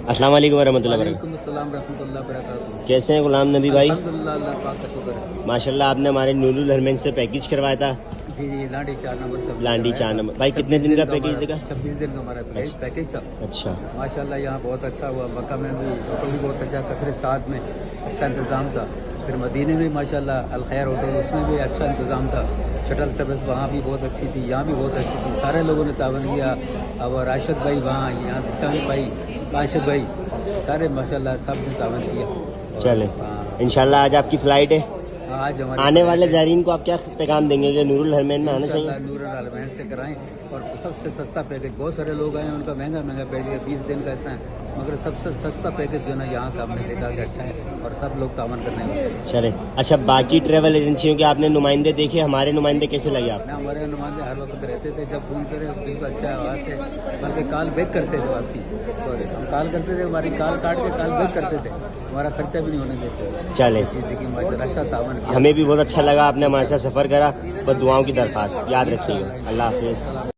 अस्सलाम वालेकुम वरहमतुल्लाहि वबरकातुहू। वालेकुम अस्सलाम रहमतुल्लाहि वबरकातुहू। कैसे हैं गुलाम नबी भाई? अल्हम्दुलिल्लाह, अल्लाह पाक का शुक्र है। माशाल्लाह, आपने हमारे नूरुल हरमैन से पैकेज करवाया था। जी जी, लांडी 4 नंबर सब लांडी 4 नंबर। भाई कितने दिन का पैकेज देगा? 26 दिन का हमारा पैकेज था। अच्छा माशाल्लाह यहाँ बहुत अच्छा हुआ। मक्का में भी होटल भी बहुत अच्छा, कसरे साथ में अच्छा इंतज़ाम था। फिर मदीने में माशाल्लाह अल खैर होटल, उसमें भी अच्छा इंतज़ाम था। शटल सर्विस वहाँ भी बहुत अच्छी थी, यहाँ भी बहुत अच्छी थी। सारे लोगों ने तावन किया। अब राशिद भाई वहाँ, यहाँ दिशान भाई, काशिफ भाई, सारे माशाल्लाह सब ने तावन किया। चले, हाँ, इंशाल्लाह आज आपकी फ्लाइट है। आज हमारे आने वाले ज़ायरीन को आप क्या पैगाम देंगे कि नूरुल हरमैन में आना चाहिए? नूरुल हरमैन से कराएं। और सबसे सस्ता पैकेज, बहुत सारे लोग आए हैं उनका महंगा महंगा पैकेज है, 20 दिन का इतना है, मगर सबसे सस्ता पैकेज जो ना यहाँ का हमने देखा कि अच्छा है और सब लोग तावन करने वाले हैं। चले, अच्छा बाकी ट्रैवल एजेंसियों के आपने नुमाइंदे देखे, हमारे नुमाइंदे कैसे लगे आप? ना हमारे नुमाइंदे हर वक्त रहते थे, जब फ़ोन करें बिल्कुल अच्छा है वहाँ से, बल्कि कॉल बैक करते थे वापसी। सॉरी, हम कॉल करते थे, हमारी कॉल काट के कॉल बैक करते थे, हमारा खर्चा भी नहीं होने देते थे। चले, चीज़ देखी माशाल्लाह, अच्छा तावन किया। हमें भी बहुत अच्छा लगा, आपने हमारे साथ सफ़र करा। बस दुआओं की दरख्वास्त याद रखिएगा। अल्लाह हाफिज़।